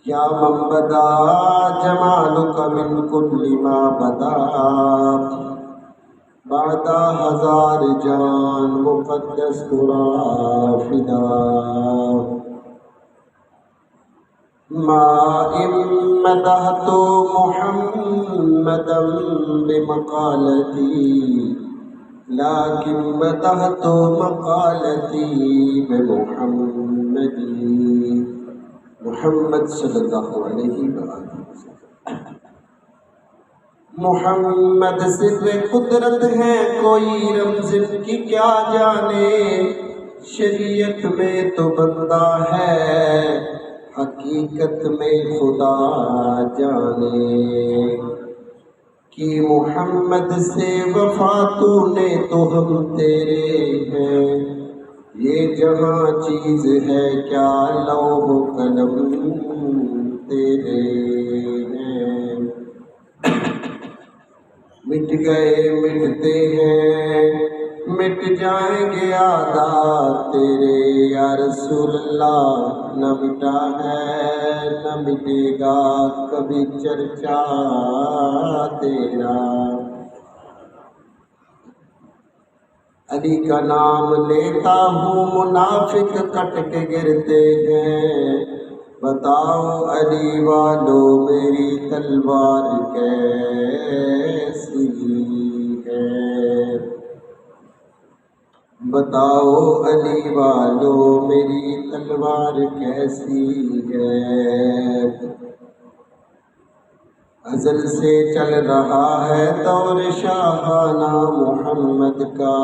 یا من بدا جمالک من کل ما بدا بعد ہزار جان مقدس ترا فدا ما ان مدحت محمدا بمقالتی لیکن مدحت مقالتی بمحمد محمد صلی اللہ علیہ وآلہ وسلم۔ محمد سر قدرت ہے، کوئی رمز کی کیا جانے، شریعت میں تو بندہ ہے، حقیقت میں خدا جانے کہ محمد سے وفا تو نے تو ہم تیرے ہیں، یہ جہاں چیز ہے کیا لوح و قلم تیرے ہیں، مٹ گئے مٹتے ہیں مٹ جائیں گے عادات تیرے، یا رسول اللہ نہ مٹا ہے نہ مٹے گا کبھی چرچا تیرا۔ علی کا نام لیتا ہوں منافق کٹ کے گرتے ہیں، بتاؤ علی والو میری تلوار کیسی ہے، بتاؤ علی والو میری تلوار کیسی ہے۔ ازل سے چل رہا ہے دور شاہانہ محمد کا،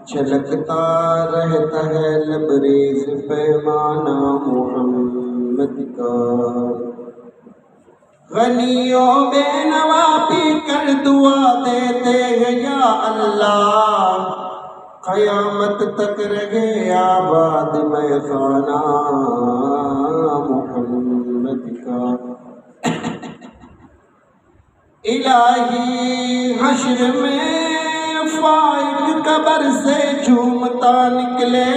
چھلکتا رہتا ہے لبریز پیمانہ محمد کا، غنیوں بے نوا پی کر دعا دیتے ہیں یا اللہ، قیامت تک رہے آباد میں خانہ محمد کا۔ الہی حشر میں فائق قبر سے جھومتا نکلے،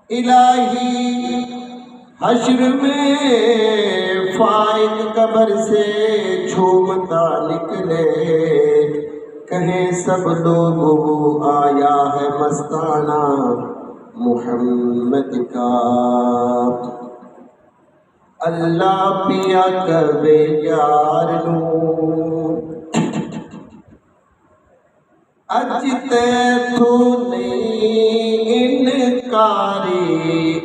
الہی حشر میں فائق قبر سے جھومتا نکلے، کہیں سب لوگ وہ آیا ہے مستانہ محمد کا۔ اللہ پیا کبے یار نوں اج تے تو نہیں انکاری،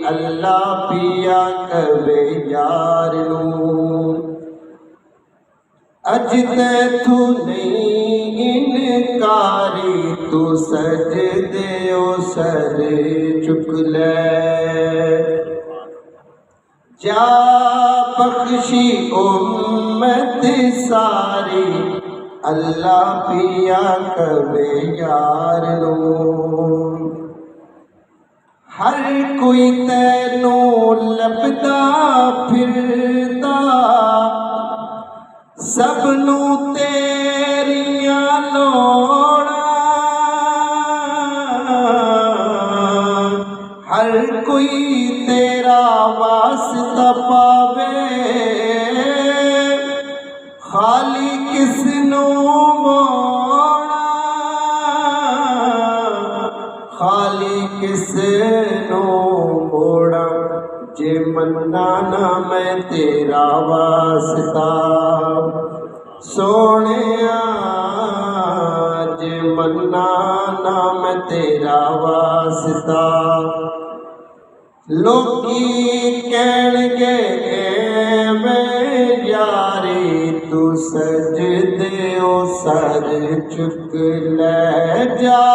اللہ پیا کبے یار نوں اج تے تو نہیں انکاری، تو سجدے او سر چک لے، جا بخشی امت ساری، اللہ پیا کبے یار نوں ہر کوئی تینوں لبدا پھردا، سب نوں تیریاں لوڑاں، ہر کوئی تیرا واسطہ پاوے، خالی کس نوں موڑاں، خالی کس نوں موڑاں، جے منا نہ میں تیرا واسطہ سونیا، جے منا نہ میں تیرا واسطہ، لوکی کہن گے ایویں یاری، تو سجدے او سر چک لے، جا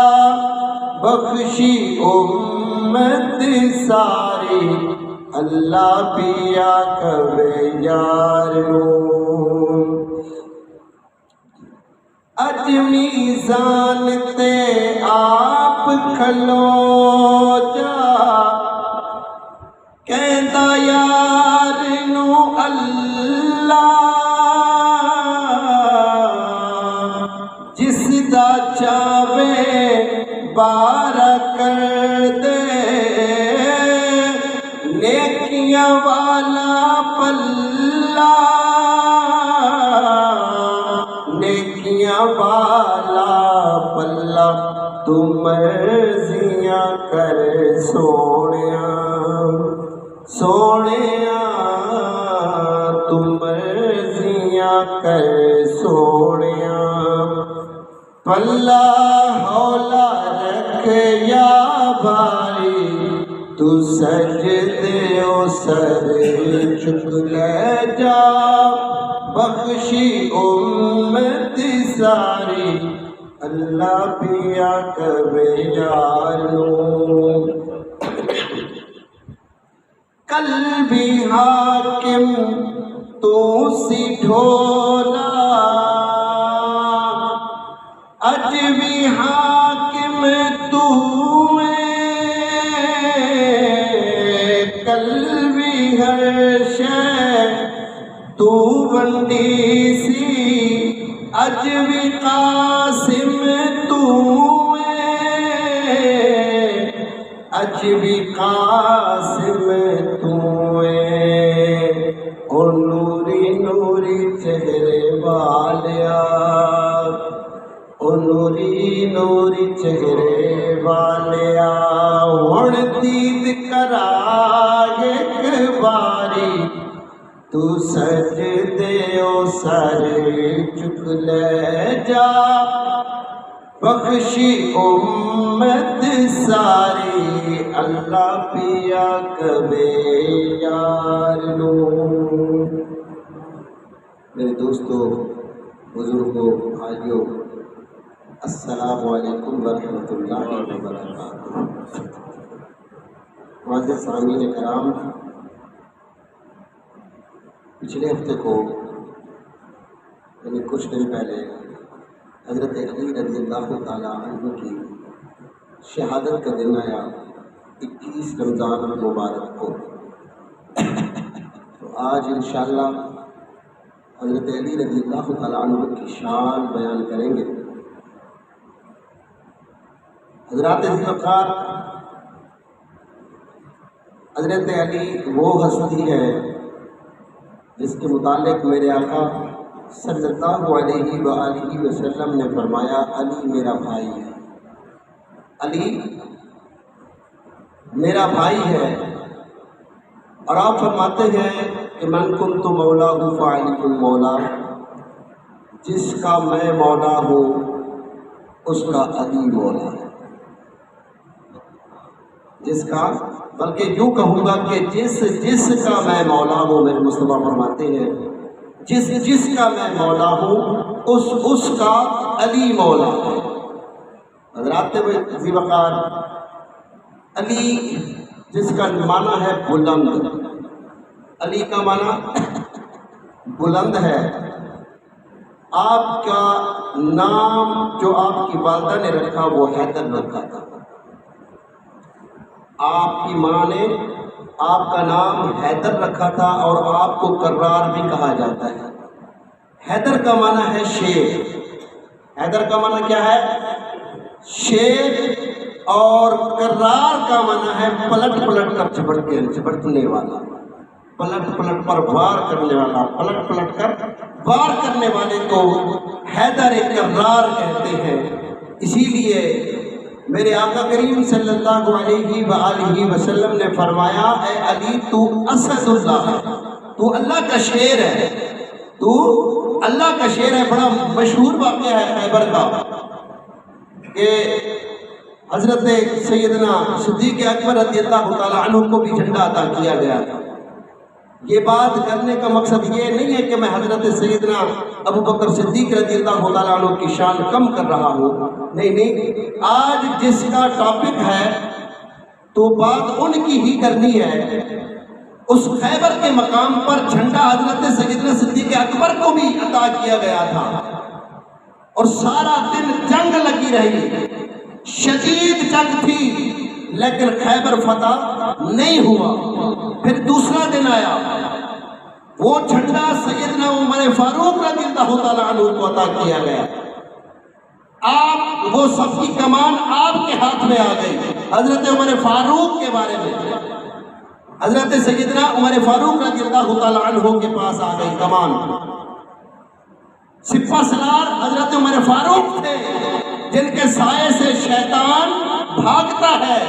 بخشی امت ساری، اللہ پیا کبے یار نوں اج میزان تے آپ کھلو جا، کہندا یار نو اللہ، جس دا چاوے بارہ کر دے، نیکیاں والا پلہ، نیکیاں والا پلہ، تو مرضیاں کر سونیا، سونیا تو مرضیاں کر سونیا، پلہ ہولا رکھ یا بھائی، تو سجدے او سر چک لے جا، بخشی امت ساری، اللہ پیا کبے جانو، کل بھی حاکم تو سی ڈھولا، اج بھی حاکم تو کل بھی ہر شے تو ونڈی سی، اج بھی قاسم تو اج بھی قاسم تو او نوری نوری چہرے والیا، او نوری نوری چہرے والیا، ہن دید کرا ایک باری، تو سجدے او سر چک لے جا، بخشی امت ساری، اللہ پیا کبے یار نو۔ میرے دوستو، بزرگوں، بھائیوں، السلام علیکم ورحمۃ اللہ وبرکاتہ۔ معزز سامعین کرام، پچھلے ہفتے کو یعنی کچھ دن پہلے حضرت علی رضی اللہ تعالیٰ عنہ کی شہادت کا دن آیا، 21 رمضان المبارک کو۔ تو آج انشاءاللہ حضرت علی رضی اللہ تعالیٰ عنہ کی شان بیان کریں گے۔ حضرات ذوالفقار، حضرت علی وہ ہستی ہے جس کے متعلق میرے آقا صلی اللہ علیہ وآلہ وسلم نے فرمایا، علی میرا بھائی ہے، علی میرا بھائی ہے۔ اور آپ فرماتے ہیں کہ من کنت مولاہ فعلی المولا، جس کا میں مولا ہوں اس کا علی مولا ہے، جس کا، بلکہ یوں کہوں گا کہ جس کا میں مولا ہوں، میرے مصطفیٰ فرماتے ہیں جس کا میں مولا ہوں اس کا علی مولا ہے۔ حضرات ذوالفقار، علی جس کا معنی ہے بلند، علی کا معنی بلند ہے۔ آپ کا نام جو آپ کی والدہ نے رکھا وہ حیدر رکھا تھا، آپ کی ماں نے آپ کا نام حیدر رکھا تھا، اور آپ کو کرار بھی کہا جاتا ہے۔ حیدر کا معنی ہے شیر، حیدر کا معنی کیا ہے؟ شیر، اور کرار کا معنی ہے پلٹ پلٹ کر جھپٹنے والا، پلٹ پلٹ پر وار کرنے والا، پلٹ پلٹ کر وار کرنے والے کو حیدر کرار کہتے ہیں۔ اسی لیے میرے آقا کریم صلی اللہ علیہ وآلہ وسلم نے فرمایا، اے علی تو اسد اللہ ہے، تو اللہ کا شیر ہے، تو اللہ کا شیر ہے۔ بڑا مشہور واقعہ ہے خیبر کا کہ حضرت سیدنا صدیق اکبر رضی اللہ تعالیٰ عنہ کو بھی جھنڈا عطا کیا گیا تھا۔ یہ بات کرنے کا مقصد یہ نہیں ہے کہ میں حضرت سیدنا ابو بکر صدیق رضی اللہ تعالیٰ عنہ کی شان کم کر رہا ہوں، نہیں، آج جس کا ٹاپک ہے تو بات ان کی ہی کرنی ہے۔ اس خیبر کے مقام پر جھنڈا حضرت سیدنا صدیق اکبر کو بھی عطا کیا گیا تھا، اور سارا دن جنگ لگی رہی، شدید جنگ تھی، لیکن خیبر فتح نہیں ہوا۔ پھر دوسرا دن آیا، وہ جھنڈا سیدنا عمر فاروق رضی اللہ تعالیٰ عنہ کو عطا کیا گیا۔ آپ وہ سب کی کمان آپ کے ہاتھ میں آ گئی، حضرت عمر فاروق کے بارے میں حضرت سیدنا عمر فاروق رضی اللہ تعالیٰ عنہ کے پاس آ گئی کمان. سپہ سالار حضرت عمر فاروق تھے جن کے سائے سے شیطان بھاگتا ہے.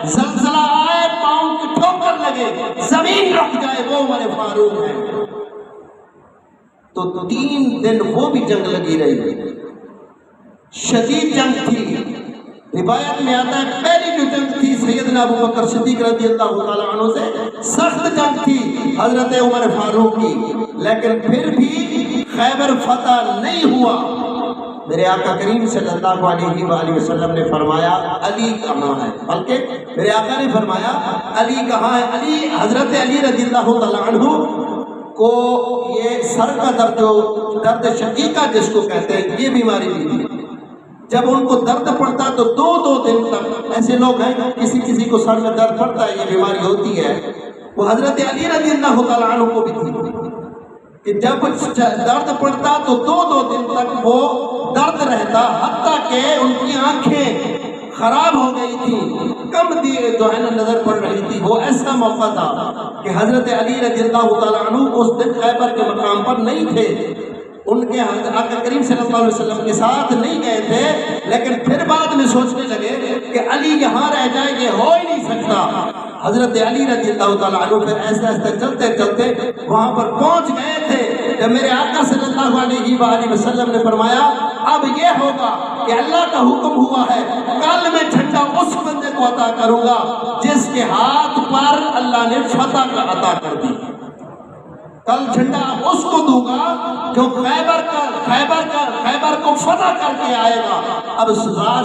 زلزلہ آئے، پاؤں کی ٹھوکر لگے، زمین رک جائے، وہ عمر فاروق ہے. تو 3 دن وہ بھی جنگ لگی رہی، شدید جنگ تھی. روایت میں آتا ہے پہلی جو جنگ تھی سیدنا ابو بکر صدیق رضی اللہ تعالیٰ عنہ سے سخت جنگ تھی حضرت عمر فاروق کی، لیکن پھر بھی خیبر فتح نہیں ہوا. میرے آقا کریم صلی اللہ علیہ وآلہ وسلم نے فرمایا علی کہاں ہے، بلکہ میرے آقا نے فرمایا علی کہاں ہے. علی حضرت علی رضی اللہ تعالیٰ عنہ کو یہ سر کا درد، جو درد شقیقہ جس کو کہتے ہیں، یہ بیماری بھی تھی. جب ان کو درد پڑتا تو 2 دن تک، ایسے لوگ ہیں کسی کو سر میں درد پڑتا ہے، یہ بیماری ہوتی ہے، وہ حضرت علی رضی اللہ تعالیٰ عنہ کو بھی تھی کہ جب درد پڑتا تو 2 دن تک وہ درد رہتا، حتیٰ کہ ان کی آنکھیں خراب ہو گئی تھی، کم جو ہے نا نظر پڑ رہی تھی. وہ ایسا موقع تھا کہ حضرت علی رضی اللہ تعالیٰ عنہ اس دن خیبر کے مقام پر نہیں تھے، ان کے آقا کریم صلی اللہ علیہ وسلم کے ساتھ نہیں گئے تھے. لیکن پھر بعد میں سوچنے لگے کہ علی یہاں رہ جائیں گے، ہو ہی نہیں سکتا. حضرت علی رضی اللہ تعالیٰ عنہ پھر ایسے ایسے چلتے چلتے وہاں پر پہنچ گئے تھے. جب میرے آقا صلی اللہ علیہ وآلہ وسلم نے فرمایا اب یہ ہوگا کہ اللہ کا حکم ہوا ہے، کل میں جھنڈا اس بندے کو عطا کروں گا جس کے ہاتھ پر اللہ نے فتح کا عطا کر دی. کل جھنڈا اس کو دوں گا جو خیبر کو فتح کر کے آئے گا. اب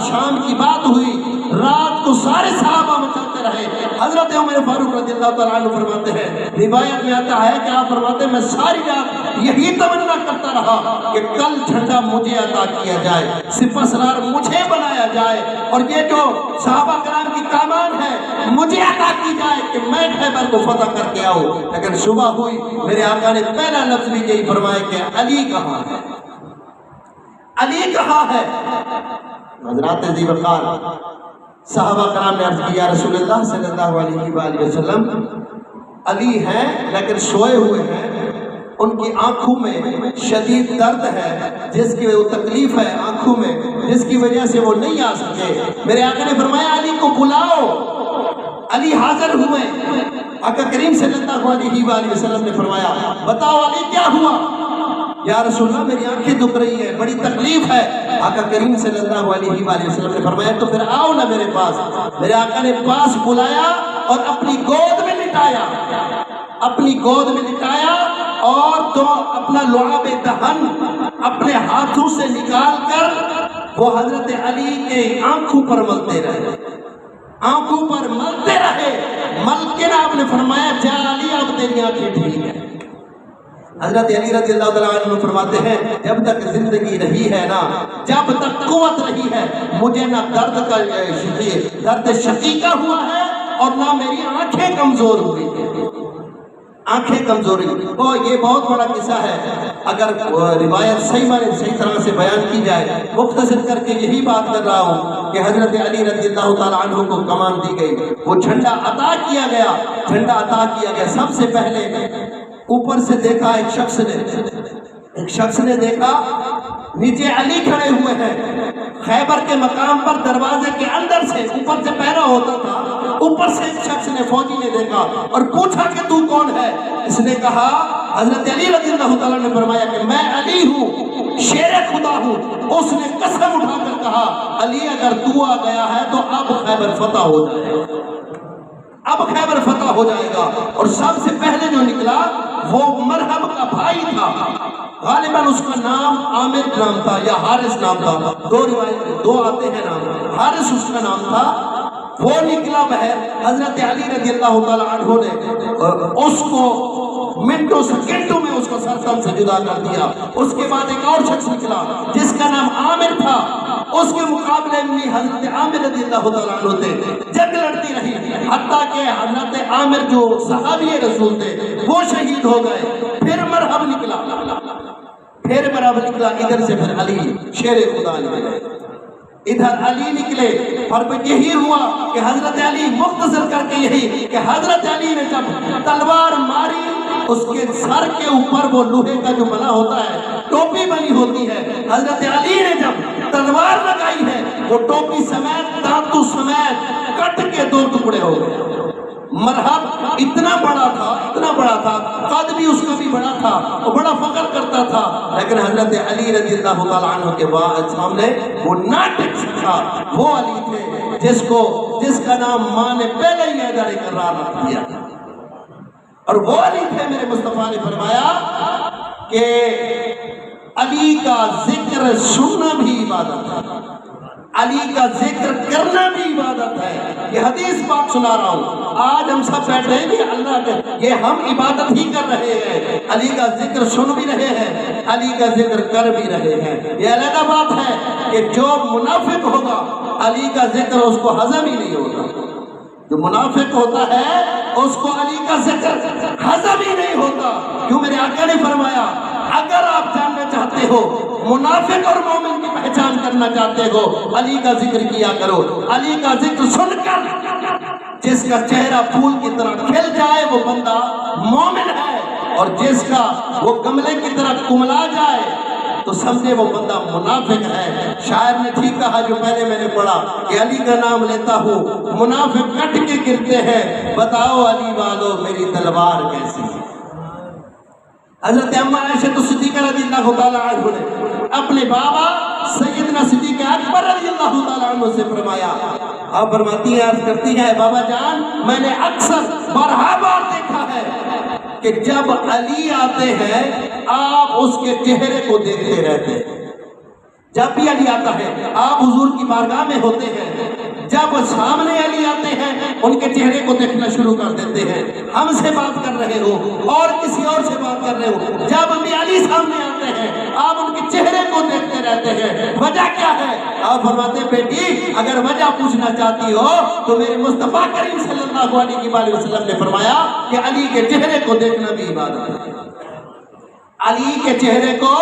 شام کی بات ہوئی، رات کو سارے صحابہ مچلتے رہے. حضرت عمر فاروق رضی اللہ تعالیٰ عنہ فرماتے ہیں، روایت میں آتا ہے کہ آپ فرماتے ہیں میں ساری رات یہی تمنا کرتا رہا کہ کل جھنڈا مجھے عطا کیا جائے، سپہ سالار مجھے بنایا جائے، اور یہ جو صحابہ کرام کی کامان ہے مجھے عطا کی جائے کہ میں خیبر کو فتح کر کے آؤں. لیکن صبح ہوئی، میرے آقا نے پہلا لفظ بھی یہی فرمایا کہ علی کہاں ہے، علی کہاں ہے. حضرات ذی وقار صحابہ کرام نے عرض کیا رسول اللہ صلی اللہ علیہ وآلہ وسلم علی ہیں لیکن سوئے ہوئے ہیں، ان کی آنکھوں میں شدید درد ہے، جس کی وہ تکلیف ہے آنکھوں میں، جس کی وجہ سے وہ نہیں آ سکے. میرے آقا نے فرمایا علی کو بلاؤ. علی حاضر ہوئے. آقا کریم صلی اللہ علیہ وآلہ وسلم نے فرمایا بتاؤ علی کیا ہوا. یا رسول اللہ میری آنکھیں دکھ رہی ہیں، بڑی تکلیف ہے. آقا کریم صلی اللہ علیہ وآلہ وسلم نے فرمایا تو پھر آؤ نا میرے پاس. میرے آقا نے پاس بلایا اور اپنی گود میں لٹایا، اپنی گود میں لٹایا، اور تو اپنا لعاب دہن اپنے ہاتھوں سے نکال کر وہ حضرت علی کے آنکھوں پر ملتے رہے، آنکھوں پر ملتے رہے. مل کے نا آپ نے فرمایا جا علی اب تیری آنکھیں ٹھیک ہے. حضرت علی رضی اللہ تعالیٰ عنہ فرماتے ہیں جب تک زندگی رہی ہے نا، جب تک قوت رہی ہے، مجھے نہ درد شقیقہ ہوا ہے اور نہ میری آنکھیں کمزور ہوئی ہیں، آنکھیں کمزوری. تو یہ بہت بڑا قصہ ہے، اگر روایت صحیح طرح سے بیان کی جائے. مختصر کر کے یہی بات کر رہا ہوں کہ حضرت علی رضی اللہ تعالیٰ عنہ کو کمان دی گئی، وہ جھنڈا عطا کیا گیا، جھنڈا عطا کیا گیا. سب سے پہلے اوپر سے دیکھا ایک شخص نے دیکھا نیچے علی کھڑے ہوئے ہیں، خیبر کے مقام پر دروازے کے اندر سے اوپر سے پہرا ہوتا تھا، اوپر سے ایک شخص نے فوجی نے دیکھا اور پوچھا کہ تو کون ہے. اس نے کہا حضرت علی رضی اللہ تعالیٰ نے فرمایا کہ میں علی ہوں، شیر خدا ہوں. اس نے قسم اٹھا کر کہا علی اگر تو آ گیا ہے تو اب خیبر فتح ہو جائے گا، اب خیبر فتح ہو جائے گا. اور سب سے پہلے جو نکلا وہ مرحب کا بھائی تھا، غالباً اس کا نام عامر نام تھا یا حارث نام تھا، دو آتے ہیں نام، حارث اس کا نام تھا. وہ نکلا بہر. حضرت علی رضی اللہ تعالیٰ عنہ نے اس کو منٹوں سیکنڈوں میں اس کو سرتم سے جدا کر دیا. اس کے بعد ایک اور شخص نکلا جس کا نام عامر تھا، اس کے مقابلے میں حضرت عامر رضی اللہ تعالیٰ عنہ تھے. جنگ لڑتی رہی حتیٰ کہ حضرت عامر جو صحابی رسول تھے وہ شہید ہو گئے. پھر مرحب نکلا، ادھر سے پھر علی شیر خدا نکلے. ادھر علی نکلے اور پھر یہی ہوا کہ حضرت علی مختصر کر کے یہی کہ حضرت علی نے جب تلوار ماری اس کے سر کے اوپر وہ لوہے کا جو بنا ہوتا ہے ٹوپی بنی ہوتی ہے، حضرت علی نے جب تلوار لگائی ہے وہ ٹوپی سمیت دانتوں سمیت کٹ کے دو ٹکڑے ہو گئے۔ مرحب اتنا بڑا تھا، قد بھی اس کا بھی بڑا تھا، وہ بڑا فخر کرتا تھا، لیکن حضرت علی رضی اللہ تعالیٰ عنہ کے بعد سامنے وہ نہ ٹک سکا۔ وہ علی تھے جس کا نام ماں نے پہلے ہی حیدر اقرار رکھ دیا تھا، اور وہ علی تھے میرے مصطفیٰ نے فرمایا کہ علی کا ذکر سننا بھی عبادت ہے، علی کا ذکر کرنا بھی عبادت ہے۔ یہ حدیث پاک سنا رہا ہوں، آج ہم سب بیٹھے ہیں اللہ کے، یہ ہم عبادت ہی کر رہے ہیں، علی کا ذکر سن بھی رہے ہیں، علی کا ذکر کر بھی رہے ہیں۔ یہ علیحدہ بات ہے کہ جو منافق ہوگا علی کا ذکر اس کو ہضم ہی نہیں ہوگا، جو منافق ہوتا ہے اس کو علی کا ذکر ہضم ہی نہیں ہوتا۔ کیوں؟ میرے آقا نے فرمایا اگر آپ جاننا چاہتے ہو منافق اور مومن کی پہچان کرنا چاہتے ہو علی کا ذکر کیا کرو۔ علی کا ذکر سن کر جس کا چہرہ پھول کی طرح کھل جائے وہ بندہ مومن ہے، اور جس کا وہ گملے کی طرح کملا جائے تو سمجھے وہ بندہ منافق ہے۔ شاعر نے ٹھیک کہا جو پہلے میں نے پڑھا کہ علی کا نام لیتا ہوں منافق کٹ کے گرتے ہیں، بتاؤ علی والو میری تلوار کیسی ہے۔ حضرت اما عائشہ صدیقہ رضی اللہ تعالیٰ عنہ نے اپنے بابا سیدنا صدیق اکبر رضی اللہ تعالیٰ عنہ سے فرمایا، آپ فرماتی ہیں، عرض کرتی ہیں، بابا جان میں نے اکثر بارہا بار دیکھا ہے کہ جب علی آتے ہیں آپ اس کے چہرے کو دیکھتے رہتے ہیں۔ جب بھی علی آتا ہے آپ حضور کی بارگاہ میں ہوتے ہیں، جب سامنے علی آتے ہیں ان کے چہرے کو دیکھنا شروع کر دیتے ہیں، ہم سے بات کر رہے ہو اور کسی اور سے بات کر رہے ہو، جب بھی علی سامنے آتے ہیں آپ ان کے چہرے کو دیکھتے رہتے ہیں۔ وجہ کیا ہے؟ آپ فرماتے ہیں بیٹی اگر وجہ پوچھنا چاہتی ہو تو میرے مصطفیٰ کریم صلی اللہ علیہ وسلم نے فرمایا کہ علی کے چہرے کو دیکھنا بھی عبادت ہے، علی کے چہرے کو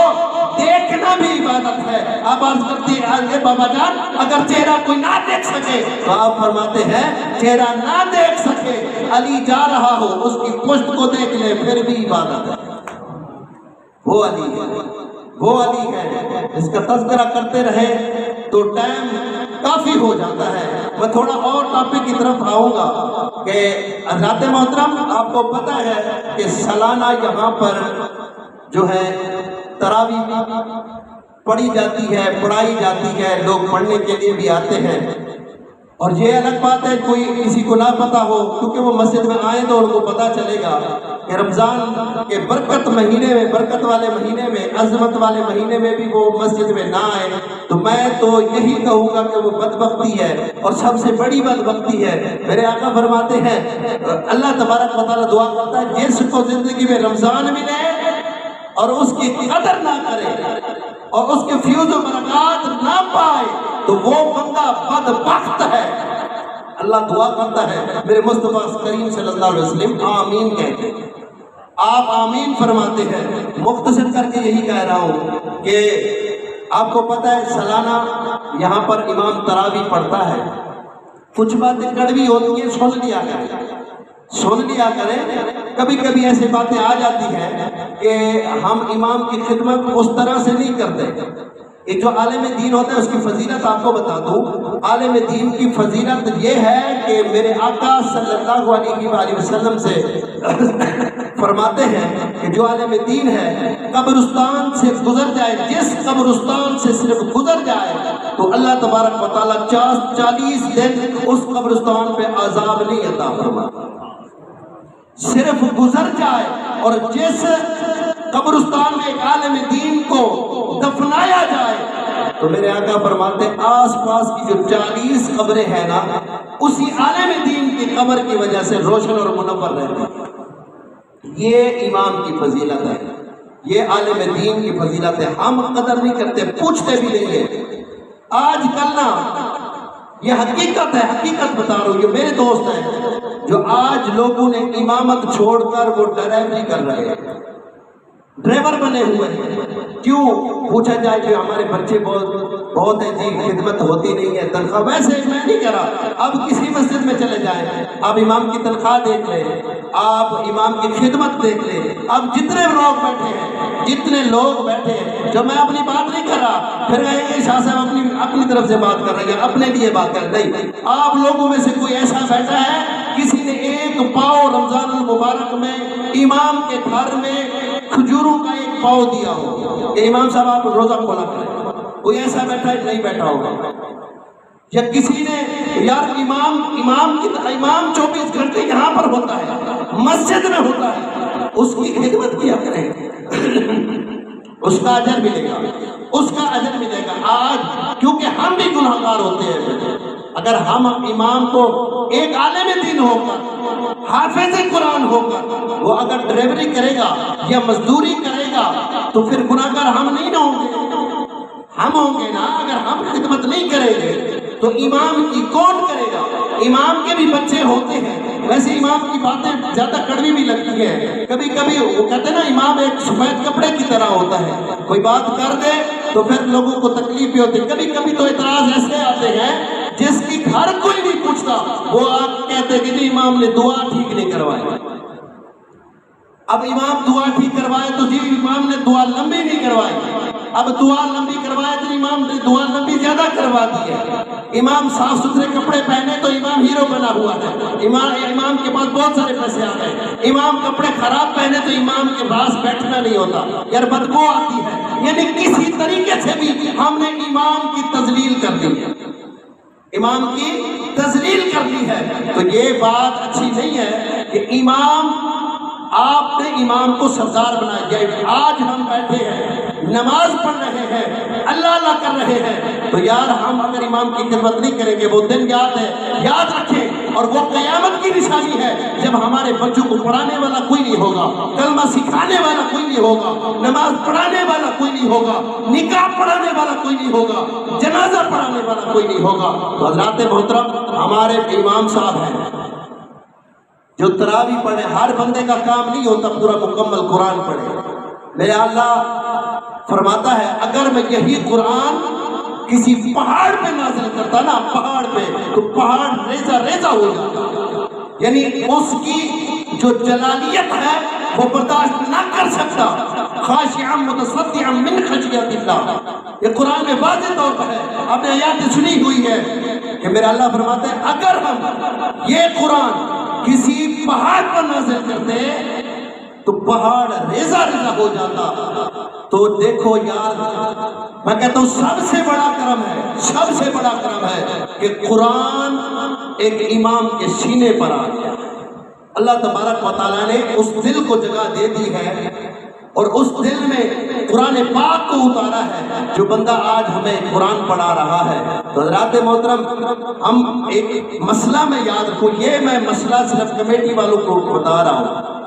دیکھنا بھی عبادت ہے۔ آپ عرض کرتی ہیں بابا جان اگر چہرہ کوئی نہ دیکھ سکے تو آپ فرماتے ہیں چہرہ نہ دیکھ سکے علی جا رہا ہو اس کی پشت کو دیکھ لے پھر بھی عبادت ہے۔ وہ علی ہے، وہ علی ہے، اس کا تذکرہ کرتے رہے تو ٹائم کافی ہو جاتا ہے۔ میں تھوڑا اور ٹاپک کی طرف آؤں گا کہ حضرات محترم آپ کو پتہ ہے کہ سالانہ یہاں پر جو ہے تراویح پڑھی جاتی ہے، پڑھائی جاتی ہے، لوگ پڑھنے کے لیے بھی آتے ہیں، اور یہ الگ بات ہے کوئی کسی کو نہ پتا ہو، کیونکہ وہ مسجد میں آئے تو ان کو پتا چلے گا کہ رمضان کے برکت مہینے میں، برکت والے مہینے میں، عظمت والے مہینے میں بھی وہ مسجد میں نہ آئے تو میں تو یہی کہوں گا کہ وہ بدبختی ہے، اور سب سے بڑی بدبختی ہے۔ میرے آقا فرماتے ہیں اللہ تبارک و تعالیٰ دعا کرتا ہے جس کو زندگی میں رمضان ملے اور اس کی قدر نہ کرے اور اس کے فیوز و برکات نہ پائے تو وہ بندہ بدبخت ہے۔ اللہ دعا کرتا ہے، میرے مصطفیٰ کریم صلی اللہ علیہ وسلم آمین کہتے ہیں، آپ آمین فرماتے ہیں۔ مختصر کر کے یہی کہہ رہا ہوں کہ آپ کو پتہ ہے سالانہ یہاں پر امام تراویح پڑھتا ہے، کچھ باتیں کڑوی ہوتی ہیں سن لیا کریں، کبھی کبھی ایسی باتیں آ جاتی ہیں کہ ہم امام کی خدمت اس طرح سے نہیں کرتے۔ ایک جو عالم دین ہوتا ہے اس کی فضیلت آپ کو بتا دوں، عالم دین کی فضیلت یہ ہے کہ میرے آقا صلی اللہ علیہ وسلم سے فرماتے ہیں کہ جو عالم دین ہے قبرستان سے گزر جائے، جس قبرستان سے صرف گزر جائے تو اللہ تبارک و تعالیٰ 40 دن اس قبرستان پہ عذاب نہیں عطا فرماتا، صرف گزر جائے۔ اور جس قبرستان میں ایک عالم دین کو دفنایا جائے تو میرے آقا فرماتے ہیں آس پاس کی جو 40 قبریں ہیں نا اسی عالم دین کی قبر کی وجہ سے روشن اور منور رہتی ہیں۔ یہ امام کی فضیلت ہے، یہ عالم دین کی فضیلت ہے۔ ہم قدر نہیں کرتے، پوچھتے بھی نہیں ہیں۔ آج کل نا یہ حقیقت ہے، حقیقت بتا رہا ہوں، یہ میرے دوست ہیں جو آج لوگوں نے امامت چھوڑ کر وہ ڈرائیوری کر رہے ہیں، ڈرائیور بنے ہوئے ہیں۔ کیوں؟ پوچھا جائے کہ ہمارے بچے بہت بہت ہے جی خدمت ہوتی نہیں ہے تنخواہ، ویسے میں نہیں کہہ رہا، اب کسی مسجد میں چلے جائیں، آپ امام کی تنخواہ دیکھ لیں، آپ امام کی خدمت دیکھ لیں، اب جتنے لوگ بیٹھے ہیں، جتنے لوگ بیٹھے ہیں، جو میں اپنی بات نہیں کر رہا، پھر کہیں گے شاہ صاحب اپنی طرف سے بات کر رہے ہیں، اپنے لیے بات کر رہے ہیں، نہیں، آپ لوگوں میں سے کوئی ایسا بیٹھا ہے کسی نے ایک پاؤ رمضان المبارک میں امام کے گھر میں کھجوروں کا ایک پاؤ دیا ہو کہ امام صاحب آپ روزہ کھولا کریں، کوئی ایسا بیٹھا ہے؟ نہیں بیٹھا ہوگا۔ یا کسی نے یار امام 24 گھنٹے یہاں پر ہوتا ہے، مسجد میں ہوتا ہے، اس کی خدمت کیا کریں، اس کا اجر ملے گا، اس کا اجر ملے گا۔ آج کیونکہ ہم بھی گناہگار ہوتے ہیں، اگر ہم امام کو ایک عالم دین ہو کر، حافظ قرآن ہو کر وہ اگر ڈرائیوری کرے گا یا مزدوری کرے گا تو پھر گناہگار ہم نہیں نہ ہوں گے، ہم ہوں گے نا۔ اگر ہم خدمت نہیں کریں گے تو امام کی کون کرے گا؟ امام کے بھی بچے ہوتے ہیں، ویسے امام کی باتیں زیادہ کڑوی بھی لگتی ہیں، کبھی کبھی وہ کہتے ہیں نا امام ایک سفید کپڑے کی طرح ہوتا ہے، کوئی بات کر دے تو پھر لوگوں کو تکلیف بھی ہوتی ہے، کبھی کبھی تو اعتراض ایسے آتے ہیں جس کی گھر کوئی نہیں پوچھتا، وہ آ کے کہتے کہ جی امام نے دعا ٹھیک نہیں کروائی۔ اب امام دعا ٹھیک کروائے تو جی امام نے دعا لمبی نہیں کروائی، اب دعا لمبی کروائے تو امام نے دعا لمبی زیادہ کروا دی ہے۔ امام صاف ستھرے کپڑے پہنے تو امام ہیرو بنا ہوا ہے، امام کے پاس بہت سارے پیسے آ گئے، امام کپڑے خراب پہنے تو امام کے پاس بیٹھنا نہیں ہوتا، یار بدبو آتی ہے۔ یعنی کسی طریقے سے بھی ہم نے امام کی تذلیل کر دی ہے، امام کی تذلیل کر دی ہے، تو یہ بات اچھی نہیں ہے کہ آپ نے امام کو سردار بنا دیا۔ آج ہم بیٹھے ہیں، نماز پڑھ رہے ہیں، اللہ اللہ کر رہے ہیں، تو یار ہم اگر امام کی خدمت نہیں کریں گے، وہ دن یاد ہے، یاد رکھیں، اور وہ قیامت کی نشانی ہے جب ہمارے بچوں کو پڑھانے والا کوئی نہیں ہوگا، کلمہ سکھانے والا کوئی نہیں ہوگا، نماز پڑھانے والا کوئی نہیں ہوگا، نکاح پڑھانے والا کوئی نہیں ہوگا، جنازہ پڑھانے والا کوئی نہیں ہوگا۔ تو حضرات محترم، ہمارے امام صاحب ہیں جو تراویح پڑھے، ہر بندے کا کام نہیں ہوتا پورا مکمل قرآن پڑھے۔ میرا اللہ فرماتا ہے اگر میں یہی قرآن کسی پہاڑ پہ نازل کرتا نا، پہاڑ پہ، تو پہاڑ ریزہ ریزہ ہو جاتا، یعنی اس کی جو جلالیت ہے وہ برداشت نہ کر سکتا۔ خاشعا متصدعا من خشیت اللہ، یہ قرآن میں واضح طور پر ہے، آپ نے آیات سنی ہوئی ہے کہ میرا اللہ فرماتا ہے اگر ہم یہ قرآن کسی پہاڑ پر نازل کرتے تو پہاڑ ریزہ ریزہ ہو جاتا۔ تو دیکھو یار، میں کہتا ہوں سب سے بڑا کرم ہے، سب سے بڑا کرم ہے کہ قرآن ایک امام کے سینے پر آ گیا۔ اللہ تبارک و تعالیٰ نے اس دل کو جگہ دے دی ہے اور اس دل میں قرآن پاک کو اتارا ہے، جو بندہ آج ہمیں قرآن پڑھا رہا ہے۔ تو حضرات محترم، ہم ایک مسئلہ میں یاد رکھو، یہ میں مسئلہ صرف کمیٹی والوں کو بتا رہا ہوں،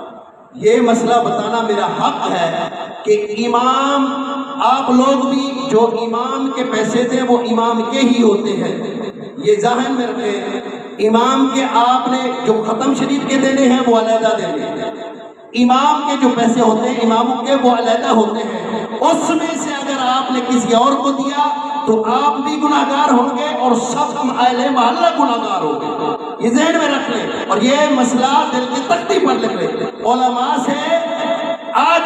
یہ مسئلہ بتانا میرا حق ہے کہ امام، آپ لوگ بھی جو امام کے پیسے دیں وہ امام کے ہی ہوتے ہیں، یہ ذہن میں رکھیں۔ امام کے آپ نے جو ختم شریف کے دینے ہیں وہ علیحدہ دینے ہیں، امام کے جو پیسے ہوتے ہیں اماموں کے وہ علیحدہ ہوتے ہیں، اس میں سے اگر آپ نے کسی اور کو دیا تو آپ بھی گناہگار ہوں گے اور سب ہم اہل محلہ گناہگار ہوں گے، یہ ذہن میں رکھ لیں، اور یہ مسئلہ دل کی تختی پر لکھ لیں۔ علماء سے آج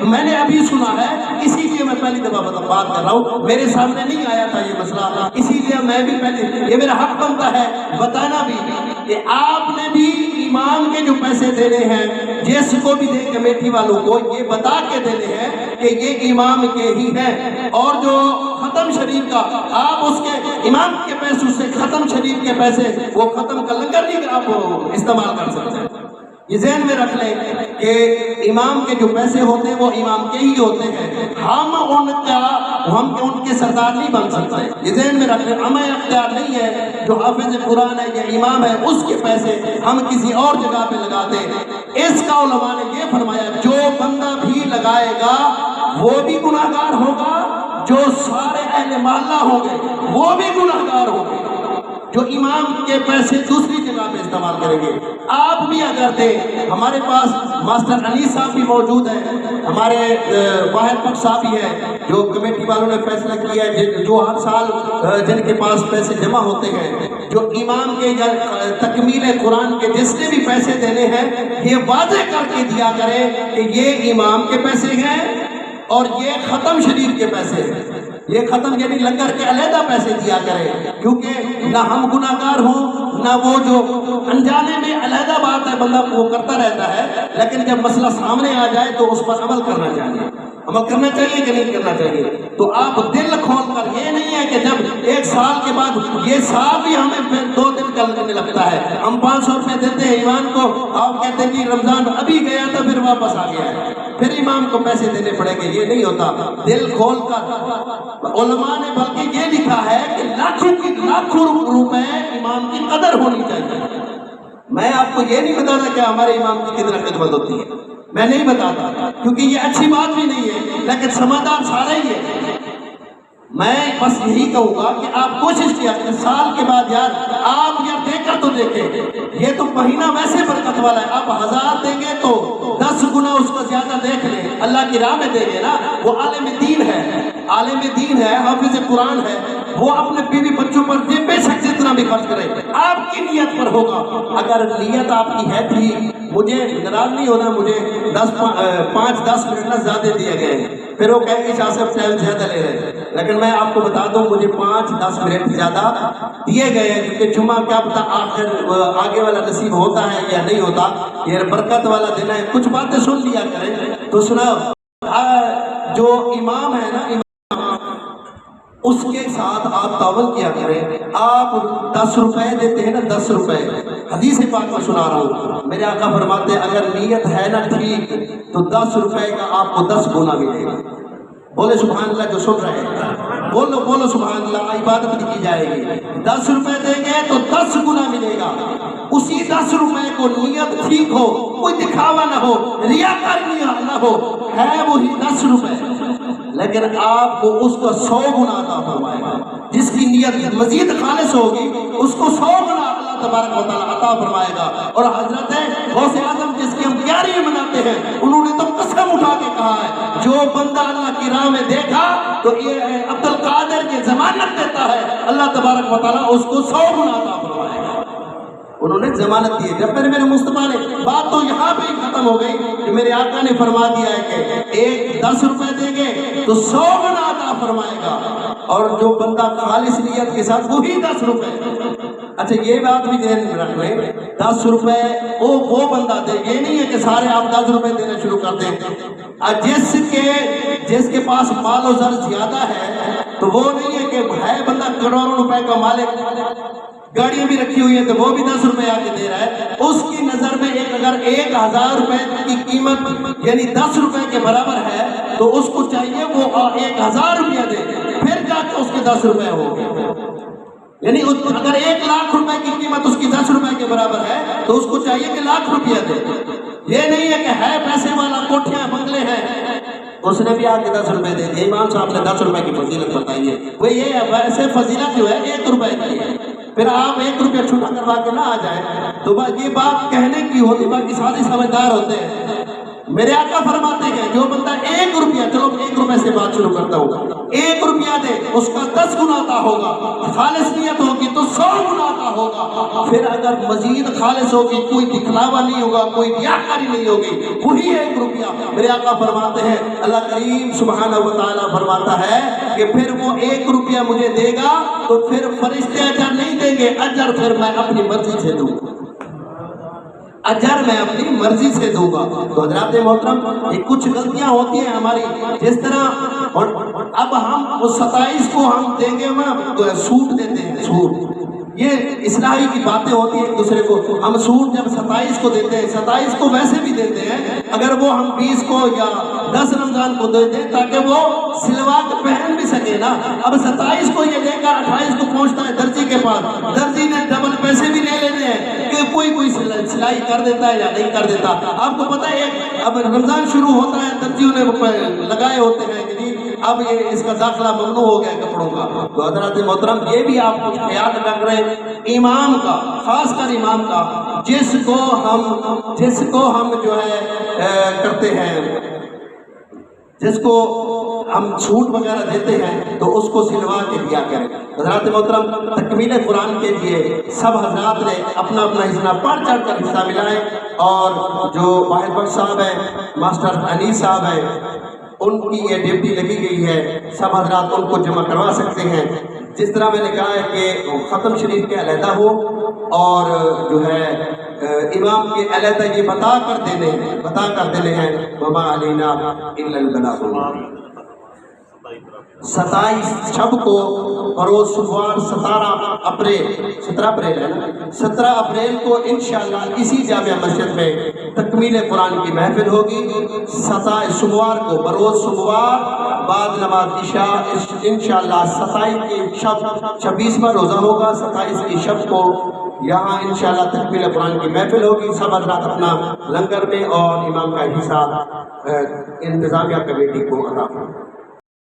میں نے ابھی سنا ہے، اسی لیے میں پہلی دفعہ بات کر رہا ہوں، میرے سامنے نہیں آیا تھا یہ مسئلہ، اسی لیے میں بھی پہلے، یہ میرا حق بنتا ہے بتانا بھی کہ آپ نے بھی امام کے جو پیسے دینے ہیں، جس کو بھی دے کمیٹی والوں کو یہ بتا کے دینے ہیں کہ یہ امام کے ہی ہیں، اور جو ختم شریف کا آپ اس کے امام کے پیسوں سے ختم شریف کے پیسے وہ ختم کا لنگر نہیں آپ استعمال کر سکتے ہیں۔ یہ ذہن میں رکھ لیں کہ امام کے جو پیسے ہوتے ہیں وہ امام کے ہی ہوتے ہیں، ہم ان کے سردار نہیں بن سکتے، یہ ذہن میں رکھ لیں۔ ہمیں اختیار نہیں ہے، جو حافظ قرآن ہے یا امام ہے اس کے پیسے ہم کسی اور جگہ پہ لگا دیں۔ اس کا علماء نے یہ فرمایا جو بندہ بھی لگائے گا وہ بھی گناہگار ہوگا، جو سارے اہل محلہ ہوں گے وہ بھی گناہگار ہوں گے جو امام کے پیسے دوسری جگہ پہ استعمال کریں گے۔ آپ بھی اگر دیں، ہمارے پاس ماسٹر علی صاحب بھی موجود ہیں، ہمارے واحد بخش صاحب بھی ہیں، جو کمیٹی والوں نے فیصلہ کیا ہے، جو ہر سال جن کے پاس پیسے جمع ہوتے ہیں، جو امام کے یا تکمیل قرآن کے جس نے بھی پیسے دینے ہیں، یہ واضح کر کے دیا کرے کہ یہ امام کے پیسے ہیں اور یہ ختم شریف کے پیسے ہیں۔ یہ ختم یعنی لنگر کے علیحدہ پیسے دیا کرے، کیونکہ نہ ہم گناہ گار ہوں، نہ وہ جو انجانے میں علیحدہ بات ہے بندہ وہ کرتا رہتا ہے، لیکن جب مسئلہ سامنے آ جائے تو اس پر عمل کرنا چاہیے۔ عمل کرنا چاہیے کہ نہیں کرنا چاہیے؟ تو آپ دل کھول کر، یہ نہیں ہے کہ جب ایک سال کے بعد، یہ سال بھی ہمیں پھر 2 دن کا لگنے لگتا ہے، ہم 500 روپے دیتے ہیں ایمان کو، آپ کہتے ہیں کہ رمضان ابھی گیا تھا پھر واپس آ گیا ہے، پھر امام کو پیسے دینے پڑیں گے۔ یہ نہیں ہوتا، دل کھول کر۔ علماء نے بلکہ یہ لکھا ہے کہ لاکھوں روپے امام کی قدر ہونی چاہیے۔ میں آپ کو یہ نہیں بتاتا کہ ہمارے امام کی کتنا خدمت ہوتی ہے، میں نہیں بتاتا، کیونکہ یہ اچھی بات بھی نہیں ہے، لیکن سمجھدار سارے ہی ہے۔ میں بس یہی کہوں گا کہ آپ کوشش کیا کہ سال کے بعد یار آپ یار دے کر تو دیکھیں، یہ تو مہینہ ویسے برکت والا ہے، آپ 1000 دیں گے تو 10 گنا اس کا زیادہ دیکھ لیں، اللہ کی راہ میں دیں گے نا۔ وہ عالم دین ہے، عالم دین ہے، حافظ قرآن ہے، وہ اپنے بیوی بچوں پر بے شک جتنا بھی خرچ کرے آپ کی نیت پر ہوگا۔ اگر نیت آپ کی ہے تھی، مجھے ناراض نہیں ہونا، مجھے 5-10 منٹ نہ زیادہ دیے گئے، پھر وہ کہیں گے شاہ صاحب ٹائم زیادہ لے رہے ہیں، لیکن میں آپ کو بتا دوں مجھے 5-10 منٹ زیادہ دیے گئے ہیں، کیونکہ جمعہ کیا پتا آگے والا نصیب ہوتا ہے یا نہیں ہوتا، یہ برکت والا دن ہے، کچھ باتیں سن لیا کریں۔ تو سنا، جو امام ہے نا، اس کے ساتھ آپ تعاون کیا کریں۔ آپ 10 روپے دیتے ہیں نا، 10 روپے، حدیث پاک میں سنا رہا ہوں، میرے آقا فرماتے ہیں اگر نیت ہے نا ٹھیک تو 10 روپے کا آپ کو 10 گنا ملے گا۔ بولے سبحان اللہ جو سن رہے ہیں، بولو سبحان اللہ، عبادت بھی کی جائے گی۔ 10 روپے دیں گے تو 10 گنا ملے گا۔ اسی 10 روپے کو نیت ٹھیک ہو، کوئی دکھاوا نہ ہو، ریاکاری نہ ہو، ہے وہی 10 روپے، لیکن آپ کو اس کا 100 گنا عطا فرمائے گا۔ جس کی نیت مزید خالص ہوگی اس کو 100 گنا اللہ تبارک و تعالیٰ عطا فرمائے گا۔ اور حضرت غوث اعظم جس کی ہم پیاری مناتے ہیں، انہوں نے تو قسم اٹھا کے کہا ہے جو بندہ اللہ کی راہ میں دیکھا تو یہ عبد القادر کی ضمانت دیتا ہے، اللہ تبارک و تعالیٰ اس کو 100 گنا عطا فرمائے گا۔ انہوں نے ضمانت دی ہے۔ جب میرے مصطفیٰ نے بات تو یہاں پہ ہی ختم ہو گئی کہ میرے آقا نے فرما دیا ہے کہ ایک 10 روپے دیں گے تو 100 گنا عطا فرمائے گا، اور جو بندہ خالص نیت کے ساتھ وہی 10 روپے۔ اچھا یہ بات بھی ذہن میں رکھ لیں، 10 روپے وہ بندہ دے، یہ نہیں ہے کہ سارے آپ 10 روپے دینا شروع کر دیں۔ جس کے پاس مال و زر زیادہ ہے تو وہ نہیں ہے کہ ہے بندہ کروڑوں روپے کا مالک، گاڑیاں بھی رکھی ہوئی ہیں تو وہ بھی 10 روپے آ کے دے رہا ہے، اس کی نظر میں اگر 1000 روپے کی قیمت یعنی 10 روپے کے برابر ہے تو اس کو چاہیے وہ 1000 روپیہ دے، پھر جا کے اس کے 10 روپے ہو گئے۔ یعنی اگر 1 لاکھ روپے کی قیمت اس کی 10 روپے کے برابر ہے تو اس کو چاہیے کہ 1,00,000 روپیہ دے۔ یہ نہیں ہے کہ ہے پیسے والا، کوٹھیاں بنگلے ہیں، اس نے بھی آ کے 10 روپے دے دیے۔ امام صاحب نے 10 روپے کی فضیلت بتائی ہے، وہ یہ ہے ویسے فضیلت جو ہے 1 روپے کی ہے، پھر آپ 1 روپیہ چھوٹا کروا کے نہ آ جائیں تو یہ بات کہنے کی ہوتی، باقی سارے سمجھدار ہوتے ہیں۔ میرے آقا فرماتے ہیں جو بندہ 1 روپیہ، چلو 1 روپے سے بات شروع کرتا ہوں، 1 روپیہ دے اس کا 10 گنا عطا ہوگا، خالص نیت ہوگی تو 100 گنا عطا ہوگا۔ پھر اگر مزید خالص ہوگی، کوئی دکھلاوا نہیں ہوگا، کوئی ریاکاری نہیں ہوگی، وہی 1 روپیہ۔ میرے آقا فرماتے ہیں، اللہ کریم سبحانہ و تعالیٰ فرماتا ہے کہ پھر وہ 1 روپیہ مجھے دے گا تو پھر فرشتے اجر نہیں دیں گے، اجر پھر میں اپنی مرضی سے دوں گا، اجر میں اپنی مرضی سے دوں گا۔ تو حضرات محترم، یہ کچھ غلطیاں ہوتی ہیں ہماری، جس طرح اب ہم 27 کو ہم دیں گے نا سوٹ دیتے ہیں، سوٹ، یہ اصلاحی کی باتیں ہوتی ہیں ایک دوسرے کو۔ ہم سوٹ جب 27 کو دیتے ہیں، 27 کو ویسے بھی دیتے ہیں، اگر وہ ہم 20 کو یا 10 رمضان کو دے دیں تاکہ وہ سلوا کے پہن بھی سکے نا۔ اب 27 کو یہ لے کر 28 کو پہنچتا ہے درزی کے پاس، درزی نے ڈبل پیسے بھی لے لینے ہیں کہ کوئی سلائی کر دیتا ہے یا نہیں کر دیتا۔ آپ کو پتہ ہے اب رمضان شروع ہوتا ہے، درزیوں نے لگائے ہوتے ہیں کہ جی اب یہ اس کا داخلہ ممنوع ہو گیا کپڑوں کا۔ تو حضرات محترم، یہ بھی آپ کچھ خیال رکھ رہے ہیں امام کا، خاص کر امام کا، جس کو ہم جو ہے کرتے ہیں جس کو ہم چھوٹ وغیرہ دیتے ہیں تو اس کو سلوا کے دیا کریں۔ حضرات محترم، تکمیل قرآن کے لیے سب حضرات نے اپنا اپنا حصہ بڑھ چڑھ کر حصہ ملائے، اور جو واحد بخش صاحب ہیں، ماسٹر انیس صاحب ہیں، ان کی یہ ڈیوٹی لگی گئی ہے، سب حضرات ان کو جمع کروا سکتے ہیں۔ جس طرح میں نے کہا ہے کہ ختم شریف کے علیحدہ ہو، اور جو ہے امام کے علیحدہ یہ بتا کر دینے ہیں، وما علینا الا البلاغ المبین۔ 27 شب کو بروز سوار 17 اپریل کو انشاءاللہ اسی جامع مسجد میں تکمیل قرآن کی محفل ہوگی۔ 27 سوموار کو بروز سوموار بعد نماز عشاء انشاءاللہ 27 کی شب 26واں روزہ ہوگا، 27 کی شب کو یہاں انشاءاللہ تکمیل قرآن کی محفل ہوگی۔ سب حضرات اپنا لنگر میں اور امام کا حصہ انتظامیہ کمیٹی کو عطا فرمائیں۔